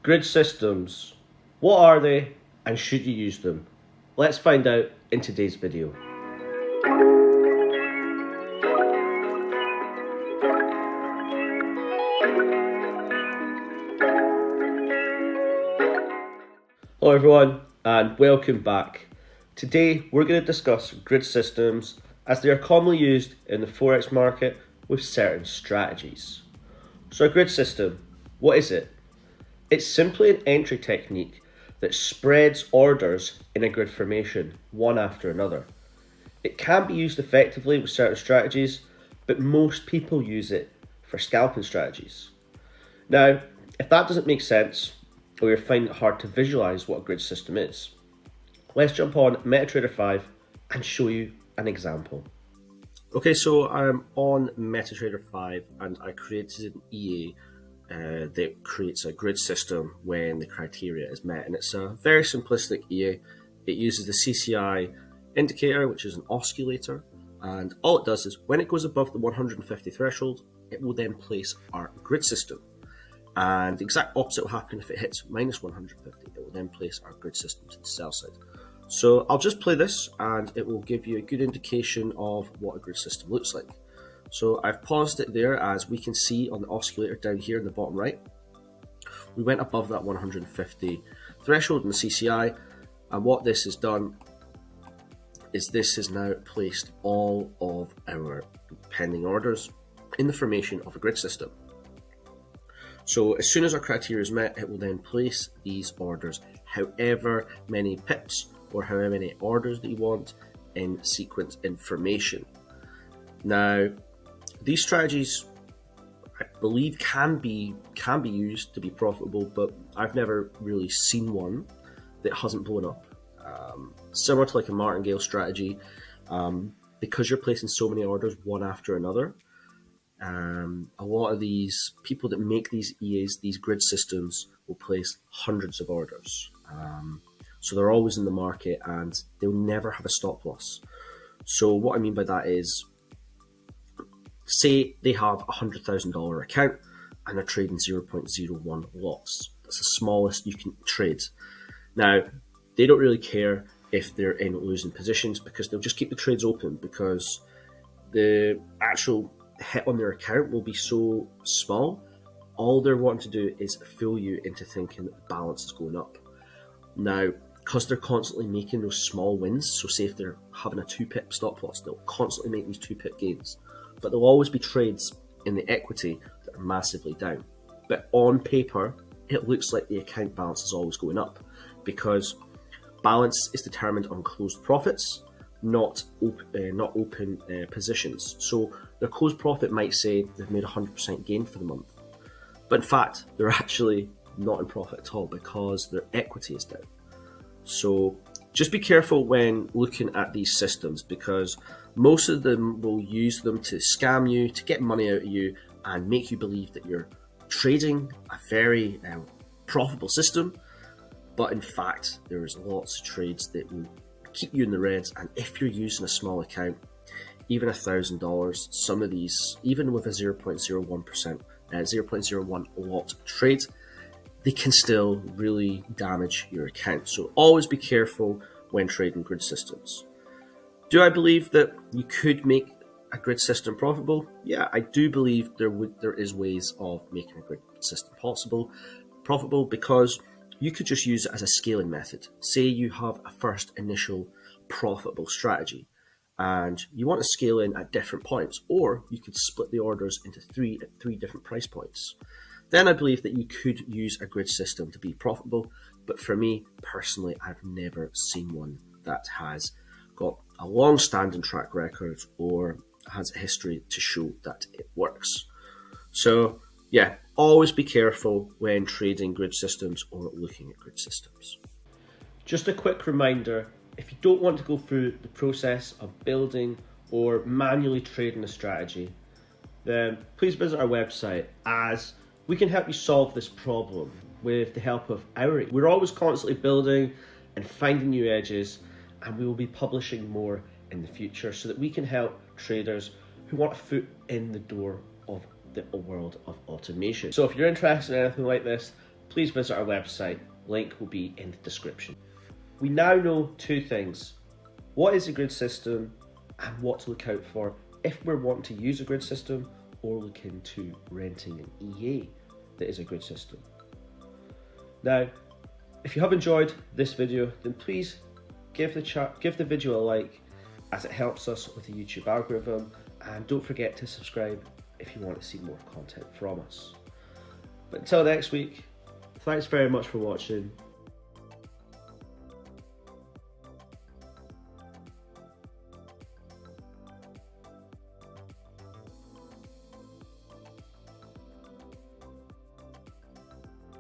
Grid systems. What are they and should you use them? Let's find out in today's video. Hello everyone and welcome back. Today we're going to discuss grid systems as they are commonly used in the forex market with certain strategies. So a grid system, what is it? It's simply an entry technique that spreads orders in a grid formation, one after another. It can be used effectively with certain strategies, but most people use it for scalping strategies. Now, if that doesn't make sense, or you're finding it hard to visualize what a grid system is, let's jump on MetaTrader 5 and show you an example. Okay, so I'm on MetaTrader 5 and I created an EA that creates a grid system when the criteria is met, and it's a very simplistic EA. It uses the CCI indicator, which is an oscillator, and all it does is when it goes above the 150 threshold, it will then place our grid system, and the exact opposite will happen if it hits minus 150. It will then place our grid system to the sell side. So I'll just play this and it will give you a good indication of what a grid system looks like. So I've paused it there, as we can see on the oscillator down here in the bottom right. We went above that 150 threshold in the CCI, and what this has done is this has now placed all of our pending orders in the formation of a grid system. So as soon as our criteria is met, it will then place these orders however many pips or however many orders that you want in sequence information. Now, these strategies, I believe, can be used to be profitable, but I've never really seen one that hasn't blown up. Similar to like a martingale strategy, because you're placing so many orders one after another, a lot of these people that make these EAs, these grid systems, will place hundreds of orders. So they're always in the market and they'll never have a stop loss. So what I mean by that is, say they have a $100,000 account and they're trading 0.01 lots. That's the smallest you can trade. Now, they don't really care if they're in losing positions because they'll just keep the trades open, because the actual hit on their account will be so small. All they're wanting to do is fool you into thinking that the balance is going up. Now, because they're constantly making those small wins, so say if they're having a 2-pip stop loss, they'll constantly make these 2-pip gains. But there'll always be trades in the equity that are massively down. But on paper, it looks like the account balance is always going up, because balance is determined on closed profits, not open positions. So their closed profit might say they've made 100% gain for the month, but in fact, they're actually not in profit at all because their equity is down. So just be careful when looking at these systems, because most of them will use them to scam you, to get money out of you and make you believe that you're trading a very profitable system. But in fact, there's lots of trades that will keep you in the reds. And if you're using a small account, even $1,000, some of these, even with a 0.01%, 0.01 lot trade, they can still really damage your account. So always be careful when trading grid systems. Do I believe that you could make a grid system profitable? Yeah, I do believe there is ways of making a grid system profitable, because you could just use it as a scaling method. Say you have a first initial profitable strategy and you want to scale in at different points, or you could split the orders into three different price points. Then I believe that you could use a grid system to be profitable. But for me personally, I've never seen one that has got a long-standing track record or has a history to show that it works. So yeah, always be careful when trading grid systems or looking at grid systems. Just a quick reminder, if you don't want to go through the process of building or manually trading a strategy, then please visit our website, as we can help you solve this problem with the help of we're always constantly building and finding new edges, and we will be publishing more in the future so that we can help traders who want a foot in the door of the world of automation. So if you're interested in anything like this, please visit our website. Link will be in the description. We now know two things. What is a grid system and what to look out for if we're wanting to use a grid system or look into renting an EA that is a grid system. Now, if you have enjoyed this video, then please give the video a like, as it helps us with the YouTube algorithm, and don't forget to subscribe if you want to see more content from us. But until next week, thanks very much for watching,